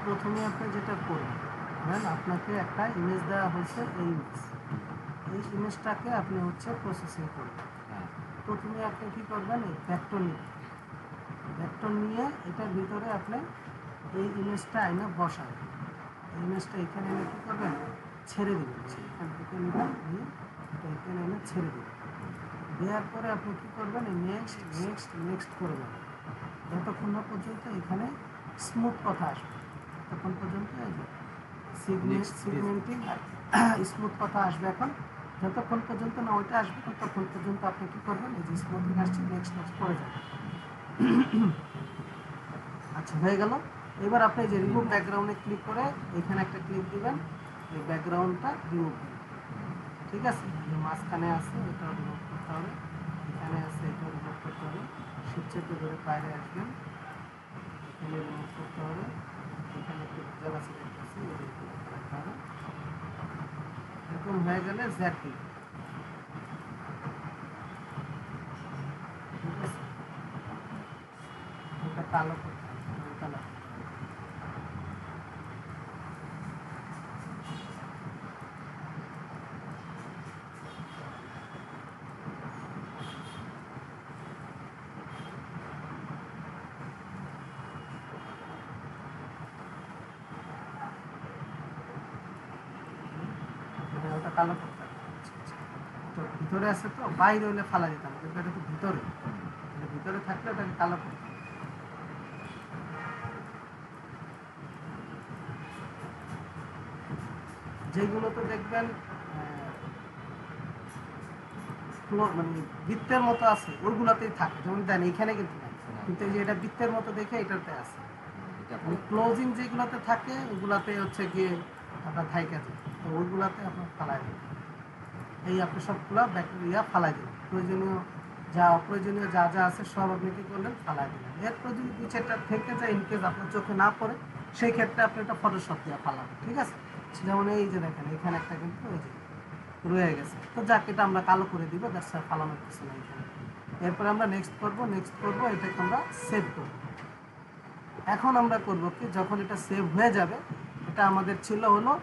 প্রথমে আপনি যেটা করবেন, ধরেন আপনাকে একটা ইমেজ দেওয়া হয়েছে, এই ইমেজটাকে আপনি হচ্ছে প্রসেসিং করবেন। প্রথমে আপনি কী করবেন, এই ভেক্টর নিয়ে এটার ভিতরে আপনি এই ইমেজটা আইনা বসাবেন। এই ইমেজটা এখানে এনে কী করবেন, ছেড়ে দেবেন। এখান থেকে নিয়ে এটা এখানে এনে ছেড়ে দেবেন। দেওয়ার পরে আপনি কী করবেন, এই নেক্সট করবেন যতক্ষণ না পর্যন্ত এখানে স্মুথ কথা আসবে, ততক্ষণ পর্যন্ত এই যে সিগমেন্টিং স্মুথ কথা আসবে। এখন যতক্ষণ পর্যন্ত না ওইটা আসবে ততক্ষণ পর্যন্ত আপনি কী করবেন, এই যে স্মুথিং আসছে নেক্সট করে যাবেন। আচ্ছা, হয়ে গেল। এবার আপনি যে রিমুভ ব্যাকগ্রাউন্ডে ক্লিক করে এখানে একটা ক্লিক দিবেন, এই ব্যাকগ্রাউন্ডটা রিমুভ দিবেন। ঠিক আছে, যে মাঝখানে আছে এটাও রিমুভ করতে হবে, এখানে আছে এটাও রিমুভ করতে হবে। শিপচেপে ধরে বাইরে আসবেন, এখানে রিমুভ করতে হবে। এখানে একটু জায়গা ছিল আছে, রাখতে হবে। এরকম হয়ে গেলে জ্যাকি, ঠিক আছে, এটা কালো করতে হবে, কালো। ওটা কালো করতে হবে। তো ভিতরে আছে, তো বাইরে হলে ফালা যেতাম, কিন্তু এটা তো ভিতরে, ভিতরে থাকলে ওটাকে কালো করতে হবে। যেগুলোতে দেখবেন মানে বৃত্তের মতো আছে ওইগুলোতেই থাকে, যেমন দেন এইখানে কিন্তু নাই, কিন্তু এই যে এটা বৃত্তের মতো দেখে এটাতে আছে। ক্লোজিং যেগুলোতে থাকে ওগুলাতে হচ্ছে গিয়ে আপনার থাইকা যায়, তো ওইগুলাতে আপনার ফালাই দেবেন। এই আপনি সবগুলো ব্যাকটেরিয়া ফালাই দেবেন। প্রয়োজনীয় যা অপ্রয়োজনীয় যা যা আছে সব আপনি কী করলেন, ফালাই দিলেন। এরপর যদি দু চারটা থেকে যায়, ইনকেস আপনার চোখে না পড়ে, সেই ক্ষেত্রে আপনি একটা ফটোশপ দিয়ে ফালাবেন। ঠিক আছে, যেমন এই যে দেখেন এখানে একটা কিন্তু ওই যে রয়ে গেছে, তো যাক এটা আমরা কালো করে দিব, দ্যাটস ফালানোর কিছু না এখানে। এরপরে আমরা নেক্সট করব, এটাকে আমরা সেভ করব। এখন আমরা করব কি, যখন এটা সেভ হয়ে যাবে, এটা আমাদের ছিল হলো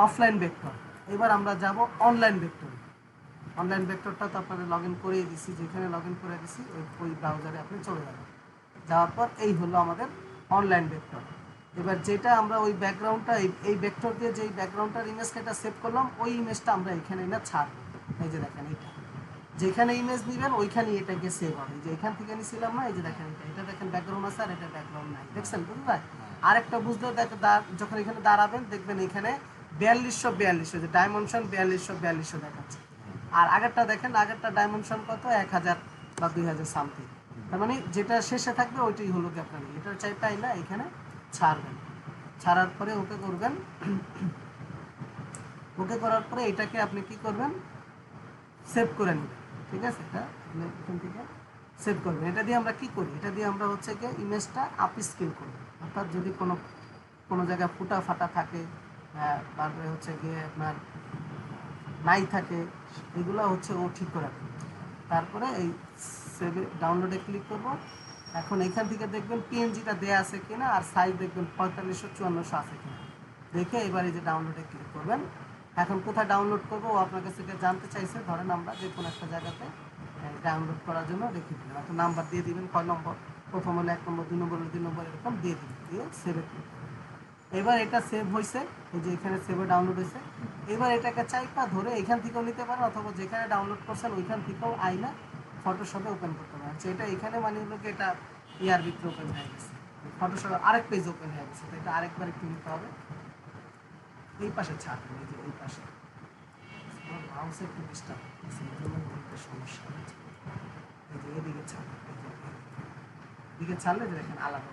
অফলাইন ভেক্টর। এবার আমরা যাব অনলাইন ভেক্টর। অনলাইন ভেক্টরটা তো আপনাদের লগ ইন করেই দিছি, যেখানে লগ ইন করে দিছি ওই ব্রাউজারে আপনি চলে যাবেন। যাওয়ার পর এই হলো আমাদের অনলাইন ভেক্টর। এবার যেটা আমরা ওই ব্যাকগ্রাউন্ডটা এই ভেক্টর দিয়ে যেই ব্যাকগ্রাউন্ডটার ইমেজটা এটা সেভ করলাম, ওই ইমেজটা আমরা এখানে না ছাড়ব। এই যে দেখেন এইটা, যেখানে ইমেজ নেবেন ওইখানেই এটাকে সেভ হবে। যে এখান থেকে নিছিলাম না, এই যে দেখেন এটা দেখেন ব্যাকগ্রাউন্ড আছে আর এটা ব্যাকগ্রাউন্ড নাই, দেখছেন বুঝতে পারেন? আরেকটা বুঝতে যখন এখানে দাঁড়াবেন দেখবেন এখানে 4242, যে ডাইমেনশন 4242 দেখাচ্ছে। আর আগেরটা দেখেন, আগেরটা ডাইমেনশন কত, 1000 বা 2000 সামথিং। তার মানে যেটা শেষে থাকবে ওইটাই হলো কি আপনার, এটার চাইটাই না এখানে ছাড়বেন। ছাড়ার পরে ওকে করবেন। ওকে করার পরে এটাকে আপনি কি করবেন, সেভ করে নেবেন। ঠিক আছে, এটা এখান থেকে সেভ করবেন। এটা দিয়ে আমরা কি করি, এটা দিয়ে আমরা হচ্ছে গিয়ে ইমেজটা আপ স্কেল করি। অর্থাৎ যদি কোনো জায়গায় ফুটা ফাটা থাকে, তারপরে হচ্ছে গিয়ে আপনার নাই থাকে, এগুলো হচ্ছে ও ঠিক করে রাখবে। তারপরে এই সেভে ডাউনলোডে ক্লিক করব। এখন এখান থেকে দেখবেন পিএনজিটা দেয়া আছে কিনা, আর সাইজ দেখবেন 4500-5400 আছে কিনা দেখে এবার এই যে ডাউনলোডে ক্লিক করবেন। এখন কোথায় ডাউনলোড করবো ও আপনার কাছ থেকে জানতে চাইছে, ধরেন আমরা যে কোনো একটা জায়গাতে ডাউনলোড করার জন্য রেখে দিলাম। একটা নাম্বার দিয়ে দিবেন, কয় নম্বর, প্রথম হলে 1 নম্বর, 2 নম্বর হলে 2 নম্বর, এরকম দিয়ে দিবেন, দিয়ে সেভে ক্লিক করবেন। এবার এটা সেভ হয়েছে, এই যে এখানে সেভে ডাউনলোড হয়েছে। এবার এটাকে চাইপা ধরে এখান থেকেও নিতে পারেন, অথবা যেখানে ডাউনলোড করছেন ওইখান থেকেও আইনা ফটোশপে ওপেন করতে পারেন। আচ্ছা, এটা এখানে মানে হলো কি এটা ইয়ার ভিতরে ওপেন হয়ে গেছে, ফটোশপে আরেক পেজ ওপেন হয়ে গেছে, তো এটা আরেকবার একটু নিতে হবে। এই পাশে ছাড়বেন, এই যে এই পাশে মাউসে একটু ডিস্টার্ব হচ্ছে, এই জন্য একটা সমস্যা হচ্ছে। এই যে এদিকে ছাড়বেন, এদিকে ছাড়লে যে দেখেন আলাদা।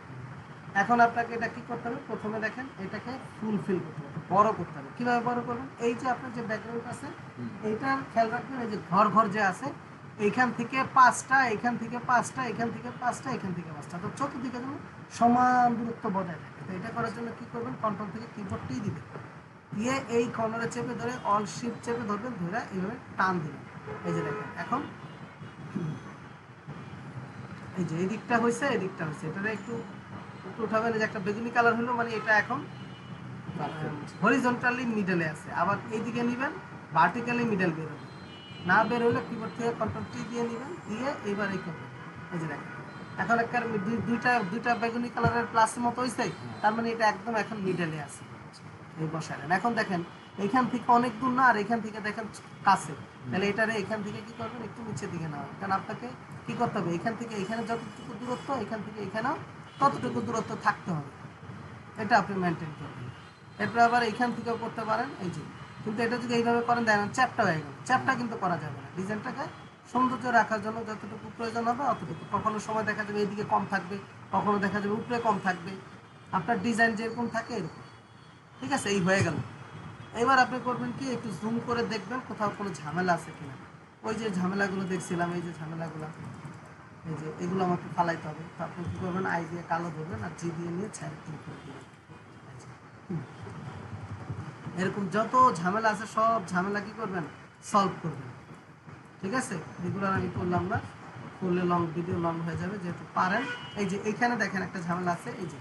এখন আপনাকে এটা কি করতে হবে, প্রথমে দেখেন এটাকে ফুলফিল করতে হবে, বড় করতে হবে। কীভাবে বড় করবেন, এই যে আপনার যে ব্যাকগ্রাউন্ড আছে এইটার খেয়াল রাখবেন, এই যে ঘর যে আছে এইখান থেকে 5টা, এইখান থেকে 5টা, এখান থেকে 5টা, এখান থেকে 5টা, তো চতুর্দিকে যেন সমান দূরত্ব বজায় থাকে। তো এটা করার জন্য কি করবেন, কন্ট্রোল থেকে কিবোর্ডটাই দিবেন, দিয়ে এই কর্নারে চেপে ধরে অল শিফট চেপে ধরবেন, ধরে এইভাবে টান দিবেন। এই যে দেখেন এখন এই যে এই দিকটা হয়েছে, এই দিকটা হয়েছে, এটা একটু উপরে উঠাবেন, এই যে একটা বেগুনি কালার হলো, মানে এটা এখন হরিজন্টালি মিডলে আছে। আবার এইদিকে নেবেন, ভার্টিক্যালি মিডল বের হবে, না বের হলে কিবোর্ড থেকে কন্ট্রোল টি দিয়ে নেবেন, দিয়ে এইবার এই করবেন, এই যে দেখেন এখন একটা দুইটা বেগুনি কালারের প্লাসের মতো হয়েছে, তার মানে এটা একদম এখন মিডলে আছে, এই বসালেন। এখন দেখেন এইখান থেকে অনেক দূর না, আর এখান থেকে দেখেন কাছে, তাহলে এটারে এখান থেকে কি করবেন, একটু নিচের দিকে নেওয়া, কারণ আপনাকে কি করতে হবে, এখান থেকে এখানে যতটুকু দূরত্ব, এখান থেকে এখানেও ততটুকু দূরত্ব থাকতে হবে, এটা আপনি মেনটেন করবেন। এরপর আবার এইখান থেকেও করতে পারেন, এই যে, কিন্তু এটা যদি এইভাবে করেন দেখেন চ্যাপটা হয়ে গেল, চ্যাপটা কিন্তু করা যাবে না। ডিজাইনটাকে সৌন্দর্য রাখার জন্য যতটুকু প্রয়োজন হবে অতটুকু, কখনো সময় দেখা যাবে এইদিকে কম থাকবে, কখনো দেখা যাবে উপরে কম থাকবে, আপনার ডিজাইন যেরকম থাকে এরকম, ঠিক আছে। এই হয়ে গেল। এবার আপনি করবেন কি, একটু জুম করে দেখবেন কোথাও কোনো ঝামেলা আছে কিনা। ওই যে ঝামেলাগুলো দেখছিলাম, এই যে ঝামেলাগুলো, এই যে এগুলো আমাকে ফালাইতে হবে, তো আপনি কী করবেন, আই দিয়ে কালো ধরবেন আর জি দিয়ে নিয়ে ছেড়ে ক্লিক করে দেবেন। এরকম যত ঝামেলা আছে সব ঝামেলা কি করবেন, সলভ করবেন, ঠিক আছে। এগুলো আমি করলাম না, করলে লং ভিডিও লং হয়ে যাবে, যেহেতু পারেন। এই যে এইখানে দেখেন একটা ঝামেলা আছে, এই যে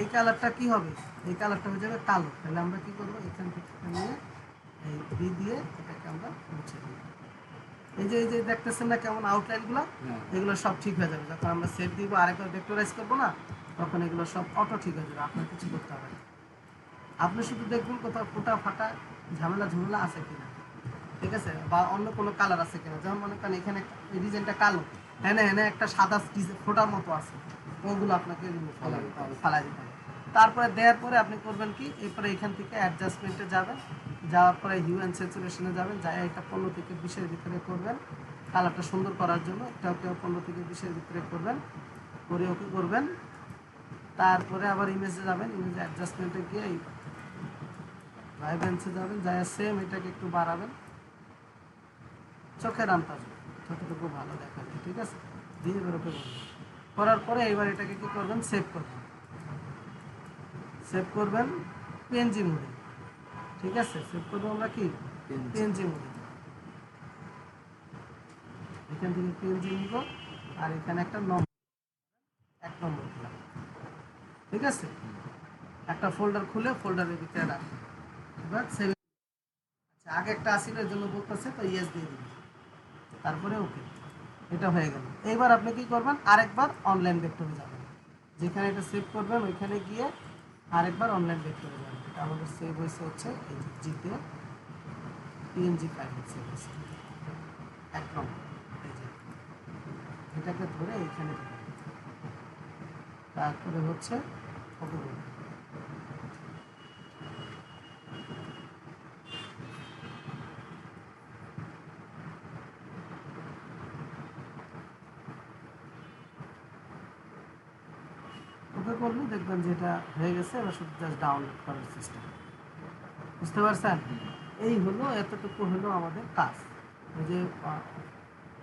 এই কালারটা কি হবে, এই কালারটা হয়ে যাবে কালো, তাহলে আমরা কি করবো, এখান থেকে নিয়ে এই বি দিয়ে এটাকে আমরা মুছে দিই। এই যে দেখতেছেন না কেমন আউটলাইনগুলো, এগুলো সব ঠিক হয়ে যাবে। যখন আমরা সেভ দিব, আরেকবার ভেক্টরাইজ করবো না, তখন এগুলো সব অটো ঠিক হয়ে যাবে, আপনার কিছু করতে হবে না। আপনি শুধু দেখবেন কোথাও ফোটা ফাটা ঝামেলা আছে কিনা, ঠিক আছে, বা অন্য কোনো কালার আছে কিনা। যেমন মনে করেন এখানে এই ডিজাইনটা কালো, হ্যাঁ হ্যাঁ একটা সাদা ফোটার মতো আছে, ওগুলো আপনাকে ফালাই দিতে হবে। তারপরে দেওয়ার পরে আপনি করবেন কি, এরপরে এখান থেকে অ্যাডজাস্টমেন্টে যাবেন, যাওয়ার পরে হিউ অ্যান্ড স্যাচুরেশনে যাবেন, যাই এটা 15 থেকে 20-এর ভিতরে করবেন, কালারটা সুন্দর করার জন্য এটাকে 15 থেকে 20-এর ভিতরে করবেন, করে ওকে করবেন। তারপরে আবার ইমেজে যাবেন, ইমেজে অ্যাডজাস্টমেন্টে গিয়ে এই ভাইব্রেন্সে যাবেন, যাই সেম এটাকে একটু বাড়াবেন, চোখের আন্দাজ যতটুকু ভালো দেখা যায়, ঠিক আছে, দিয়ে বেরোকে বলবেন। করার পরে এবার এটাকে কি করবেন, সেভ করবেন, সেভ করবেন পিএনজি মোডে, ঠিক আছে। সেভ করবো আমরা কি পিএনজি মোডে, এখান থেকে পিএনজি নিব, আর এখানে একটা নম্বর 1 নম্বর দিলাম, ঠিক আছে। একটা ফোল্ডার খুলে ফোল্ডারের ভিতরে রাখবেন। এবার সেভ, আচ্ছা আগে একটা আসিলের জন্য বলতেছে, তো ইয়েস দিয়ে দিবেন, তারপরে ওকে, এটা হয়ে গেল। এইবার আপনি কি করবেন, আরেকবার অনলাইন ভেক্টরে যাবেন, যেখানে এটা সেভ করবেন ওইখানে গিয়ে আরেকবার অনলাইন ভেক্টরে যাবেন। এটা আমাদের সেভ হয়েছে হচ্ছে এই জিতে পিএনজি ফাইলে সেভ হয়েছে, 1 নম্বর, এই যে এটাকে ধরে এইখানে দিবেন, তারপরে হচ্ছে ওকে বলবেন। ওকে করলে দেখবেন যে এটা হয়ে গেছে, এবার শুধু জাস্ট ডাউনলোড করার সিস্টেম, বুঝতে পারছেন। এই হলো, এতটুকু হলো আমাদের কাজ। এই যে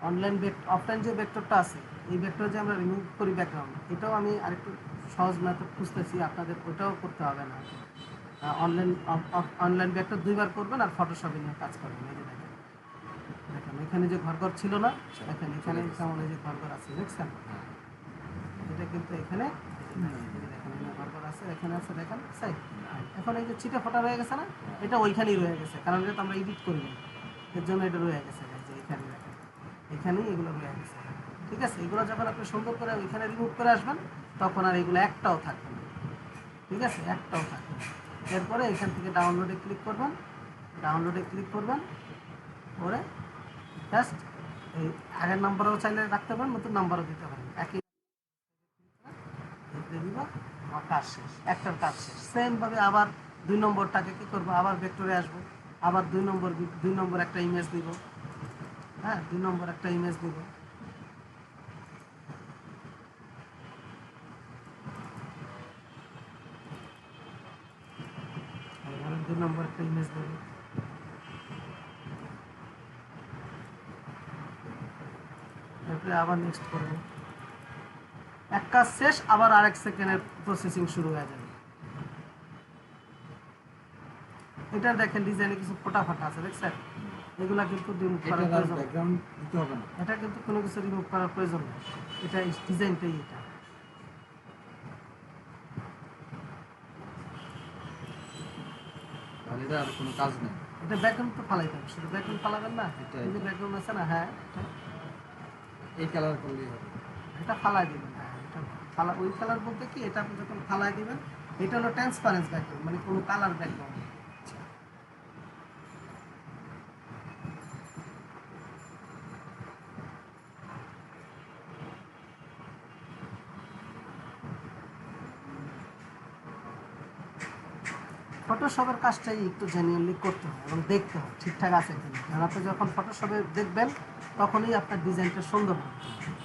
অনলাইন অফলাইন যে ভেক্টরটা আছে, এই ভেক্টর যে আমরা রিমুভ করি ব্যাকগ্রাউন্ড, এটাও আমি আরেকটু সহজ মেথড খুঁজতেছি, আপনাদের ওটাও করতে হবে না। অনলাইন ভেক্টর 2বার করবেন আর ফটোশপে নিয়ে কাজ করবেন। এই যে দেখেন এখানে যে ঘর ছিল না, এখানে যেমন এই যে ঘর আছে দেখছেন, এটা কিন্তু এখানে ঘর আছে, এখানে আছে দেখেন সাই। এখন এই যে ছিটে ফোটা রয়ে গেছে না, এটা ওইখানেই রয়ে গেছে, কারণ এটা তো আমরা এডিট করিনি, এর জন্য এটা রয়ে গেছে, যে এখানে দেখেন এখানেই এগুলো রয়ে গেছে, ঠিক আছে। এগুলো যখন আপনি সুন্দর করে ওইখানে রিমুভ করে আসবেন, তখন আর এগুলো একটাও থাকবে না, ঠিক আছে, একটাও থাকবে না। এরপরে এখান থেকে ডাউনলোডে ক্লিক করবেন, ডাউনলোডে ক্লিক করবেন, পরে জাস্ট এই আগের নাম্বারও চাইলে রাখতে পারেন, নতুন নাম্বারও দিতে পারেন, একই দিব, আমার কাজ শেষ, একটার কাজ শেষ। সেমভাবে আবার 2 নম্বরটাকে কি করবো, আবার ভেক্টরে আসবো, আবার 2 নম্বর একটা ইমেজ দিব, হ্যাঁ 2 নম্বর একটা ইমেজ দিব, এবার 2 নম্বর একটা ইমেজ দেব, তারপরে আবার নেক্সট করবো, এক কাজ শেষ, আবার আরেক সেকেন্ডের প্রসেসিং শুরু হয়ে যাবে। এটা দেখেন ডিজাইনে কিছু ফোটা ফাটা আছে দেখছেন, এগুলা কিন্তু রিমুভ করার প্রয়োজন, ব্যাকগ্রাউন্ড দিতে হবে না, এটা কিন্তু কোনো কিছু রিমুভ করার প্রয়োজন নেই, এটা ডিজাইনটাই এটা। তাহলে এটা আর কোনো কাজ নেই। এটা ব্যাকগ্রাউন্ড তো ফালাইতে হবে, শুধু ব্যাকগ্রাউন্ড ফালাবেন না, এটাই। এই যে ব্যাকগ্রাউন্ড আছে না, হ্যাঁ এই কালার করলেই হবে। এটা ফালাই দিবেন, হ্যাঁ এটা ফালা, ওই কালার বলতে কি, এটা আপনি যখন ফালাই দিবেন, এটা হলো ট্রান্সপারেন্স ব্যাকগ্রাউন্ড, মানে কোনো কালার ব্যাকগ্রাউন্ড। ফটোশপের কাজটাই একটু জেনুইনলি করতে হয় এবং দেখতে হয় ঠিকঠাক আছে কিনা, কারণ আপনি যখন ফটোশপে দেখবেন তখনই আপনার ডিজাইনটা সুন্দর হবে,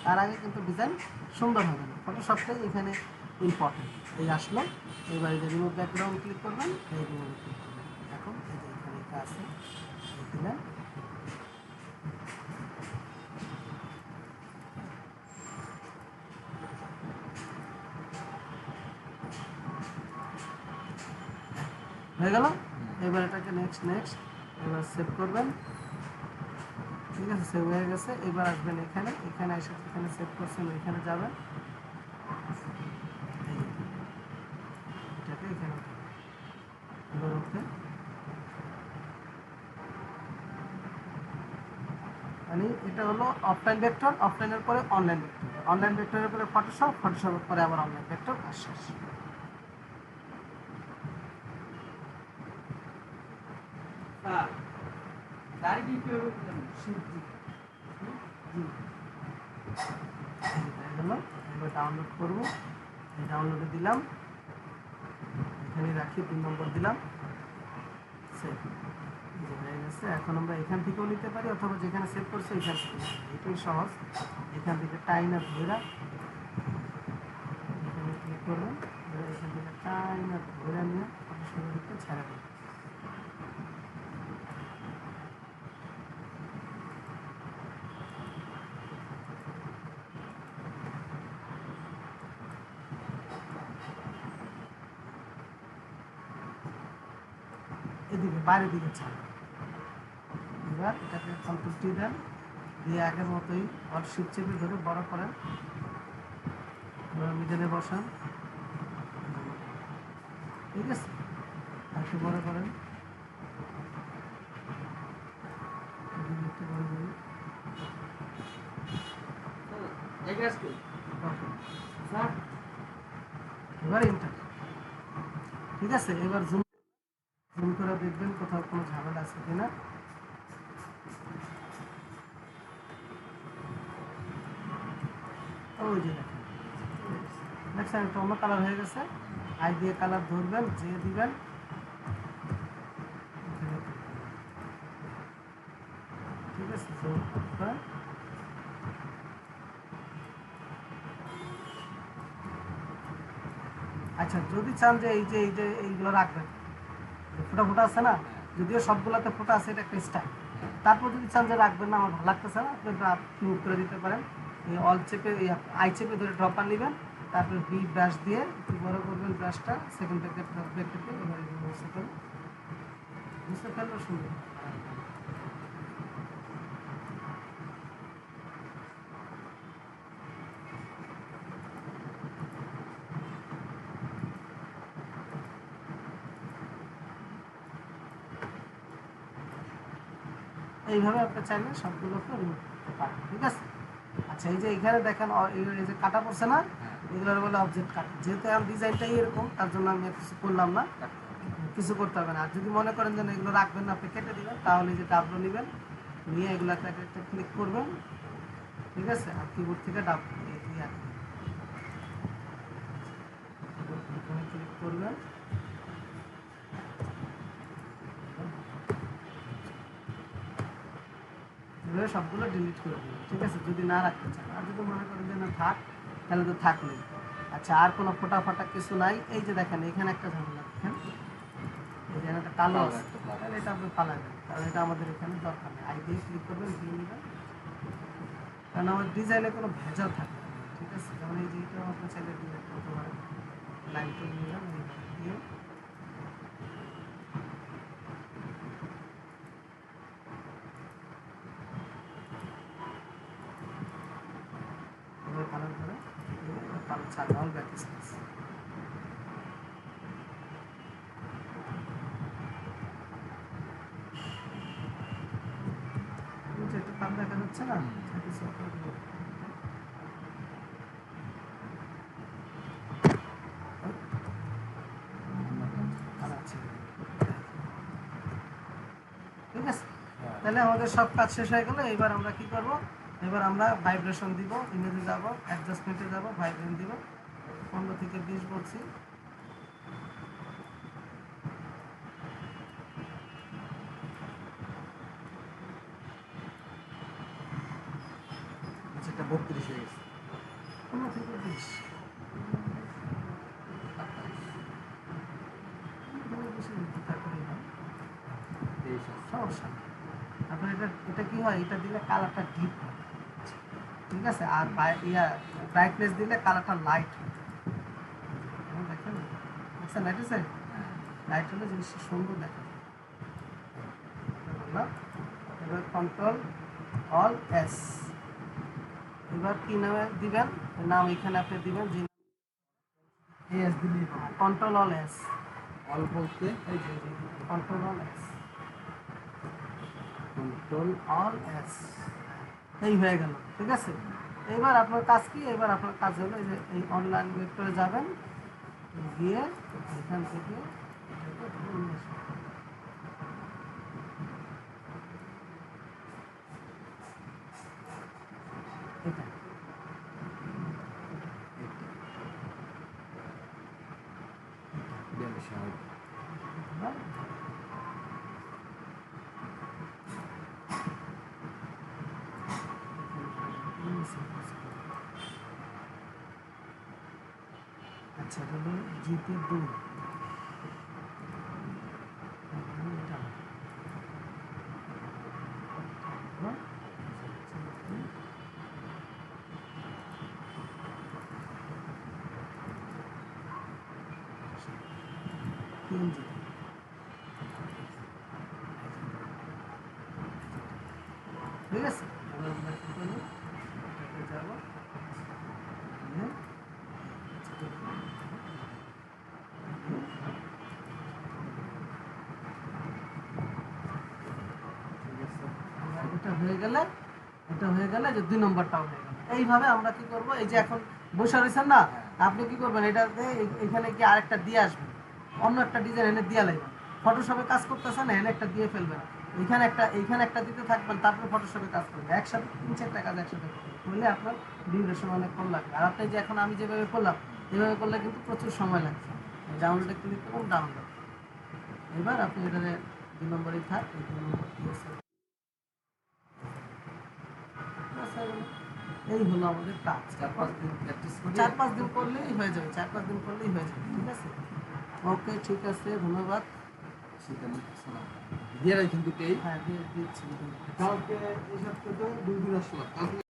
তার আগে কিন্তু ডিজাইন সুন্দর হবে না। ফটোশপটাই এখানে ইম্পর্টেন্ট। এই আসলো, এবার এই যে রিমুভ ব্যাকগ্রাউন্ড ক্লিক করবেন, এই রিমুভ ক্লিক করবেন, এখন এই যে এখানে এটা আছে, এখানে হয়ে গেল। এবার এটাকে নেক্সট নেক্সট, এবার সেভ করবেন, ঠিক আছে, সেভ হয়ে গেছে। এবার আসবেন এখানে, এখানে এসে এখানে সেভ করছেন, এখানে যাবেন, এই যে এটাকে এখানে উঠাবেন। এবার ওকে, মানে এটা হলো অফলাইন ভেক্টর, অফলাইনের পরে অনলাইন ভেক্টর, অনলাইন ভেক্টরের পরে ফটোশপ, ফটোশপের পরে আবার অনলাইন ভেক্টর, আর শেষ। এবার ডাউনলোড করবো, এই ডাউনলোডে দিলাম, এখানে রাখি, 3 নম্বর দিলাম, সেভ হয়ে গেছে। এখন আমরা এখান থেকেও নিতে পারি অথবা যেখানে সেভ করছে এখান থেকে, এটাই সহজ। এখান থেকে টাইনার ধরে এখানে ক্লিক করবেন, এখান থেকে টাইনার ধরে নিয়ে ফটোশপের ভিতরে ছেড়ে দেবেন। এদিকে বাইরের দিকে ছাড়েন। এবার এটাকে কন্ট্রোল দেন, দিয়ে আগের মতোই অল শিফট চেপে ধরে বড় করেন, মিডলে বসান, ঠিক আছে, একটু বড় করেন, একটু বড় করুন, এবার এন্টার, ঠিক আছে। এবার জুম জুম করে দেখবেন কোথাও কোনো ঝামেলা আছে কিনা। ওই যে দেখেন, দেখছেন একটা অন্য কালার হয়ে গেছে। আই দিয়ে কালার ধরবেন, যে দিবেন, ঠিক আছে। আচ্ছা, যদি চান যে এইগুলো রাখবেন, ফোটা ফোটা আছে না, যদিও সবগুলোতে ফোটা আছে, এটা একটা স্টাইল। তারপর যদি চান যে রাখবেন না, আমার ভালো লাগতেছে না, আপনি রিমুভ করে দিতে পারেন। এই অল চেপে, এই আই চেপে ধরে ড্রপার নেবেন, তারপরে বি ব্রাশ দিয়ে একটু বড় করবেন ব্রাশটা, সেকেন্ড প্যাকেট থেকে, এবার মুছে ফেলবেন, মুছে ফেললে সুন্দর। এইভাবে আপনি চাইলে সবগুলোকে রিমুভ করতে পারেন, ঠিক আছে। আচ্ছা, এই যে এখানে দেখেন, এই যে কাটা পড়ছে না, এগুলোর বলে অবজেক্ট কাট। যেহেতু এখন ডিজাইনটাই এরকম, তার জন্য আমি আর কিছু করলাম না, কিছু করতে হবে না। আর যদি মনে করেন যে না, এগুলো রাখবেন না, আপনি কেটে দিবেন, তাহলে যে ডাবলো নেবেন, নিয়ে এগুলোতে একটা ক্লিক করবেন, ঠিক আছে, আর কিবোর্ড থেকে ডাব ক্লিক করবেন, এভাবে সবগুলো ডিলিট করে দেবেন, ঠিক আছে, যদি না রাখতে চান। আর যদি মনে করেন যে না থাক, তাহলে তো থাকলেই। আচ্ছা, আর কোনো ফোটা ফাটা কিছু নাই। এই যে দেখেন এখানে একটা ঝামেলা, দেখেন এই যে একটা কালো আছে, তাহলে এটা আপনি ফালাবেন, কারণ এটা আমাদের এখানে দরকার নেই। আই দিয়ে ক্লিক করবেন, দিয়ে নেবেন, কারণ আমার ডিজাইনে কোনো ভেজাল থাকে না, ঠিক আছে। যেমন এই যে এটা আপনার চাইলে ডিজাইন করতে পারেন, লাইন করে নিলাম, দিয়ে কালার করে কালার ছাড়বে, অল ব্যাক স্পেস। যাচ্ছে না কিছু একটা দিয়ে। আর আছে। ঠিক আছে, তাহলে আমাদের সব কাজ শেষ হয়ে গেল। এবার আমরা কি করব, এবার আমরা ভাইব্রেশন দিব, ইমেজে যাব, অ্যাডজাস্টমেন্টে যাব, ভাইব্রেশন দিব 15 থেকে 20 বলছি। সেটা 32 হয়ে গেছে। 15 থেকে 20 তারপরে হয় 23 আছে। সমস্যা নেই। তারপরে এটা কি হয়, এটা দিলে কালারটা ডিপ হয়, ঠিক আছে। আর ব্রাইটনেস দিলে কালারটা লাইট হয়। দেখেন দেখছেন লাইট আছে, লাইট হলে জিনিসটা সুন্দর দেখা যায়। বললাম, এবার কন্ট্রোল অল এস। এবার কি নামে দিবেন, নাম এখানে আপনি দিবেন যে এস দিলি কন্ট্রোল অল এস। অল বলতে এই যে control all S, control all S, এই হয়ে গেল। ঠিক আছে, এবার আপনার কাজ কি, এবার আপনার কাজ হলো এই যে এই অনলাইন ভেক্টরে যাবেন, গিয়ে এখান থেকে এটাকে ধরে নিয়ে আসবেন। এটা দেন সাহেব। আচ্ছা, এটা হলো জিতে 2। ঠিক আছে, এবার আমরা কি করবো, এটাতে যাবো, গিয়ে এটা হয়ে গেলে, এটা হয়ে গেলে যে 2 নম্বরটাও হয়ে গেল। এইভাবে আমরা কি করব, এই যে এখন বসে রয়েছেন না, আপনি কি করবেন, এটাতে এখানে কি আরেকটা দিয়ে আসবেন, অন্য একটা ডিজাইন এনে দিয়ে লাগবেন। ফটোশপে কাজ করতেছেন, এনে একটা দিয়ে ফেলবেন, এইখানে একটা দিতে থাকবেন, তারপরে ফটোশপে কাজ করবেন। একসাথে 3-4টা কাজ একসাথে করলে আপনার ডিউরেশন অনেক কম লাগবে। আর আপনি যে এখন আমি যেভাবে করলাম, এভাবে করলে কিন্তু প্রচুর সময় লাগছে। ডাউনলোডে ক্লিক করুন, ডাউনলোড। এবার আপনি এটাতে 2 নম্বরই থাক, এই 2 নম্বর দিয়েছে। এই হলো আমাদের কাজ। 4-5 দিন প্র্যাকটিস করে 4-5 দিন করলেই হয়ে যাবে, 4-5 দিন করলেই হয়ে যাবে। ঠিক আছে, ওকে, ঠিক আছে, ধন্যবাদ। সেখানে দিয়ে রাখেন দুটোই। হ্যাঁ, দিয়ে দিচ্ছি। কালকে এই সপ্তাহে 2 দিন আসলাম।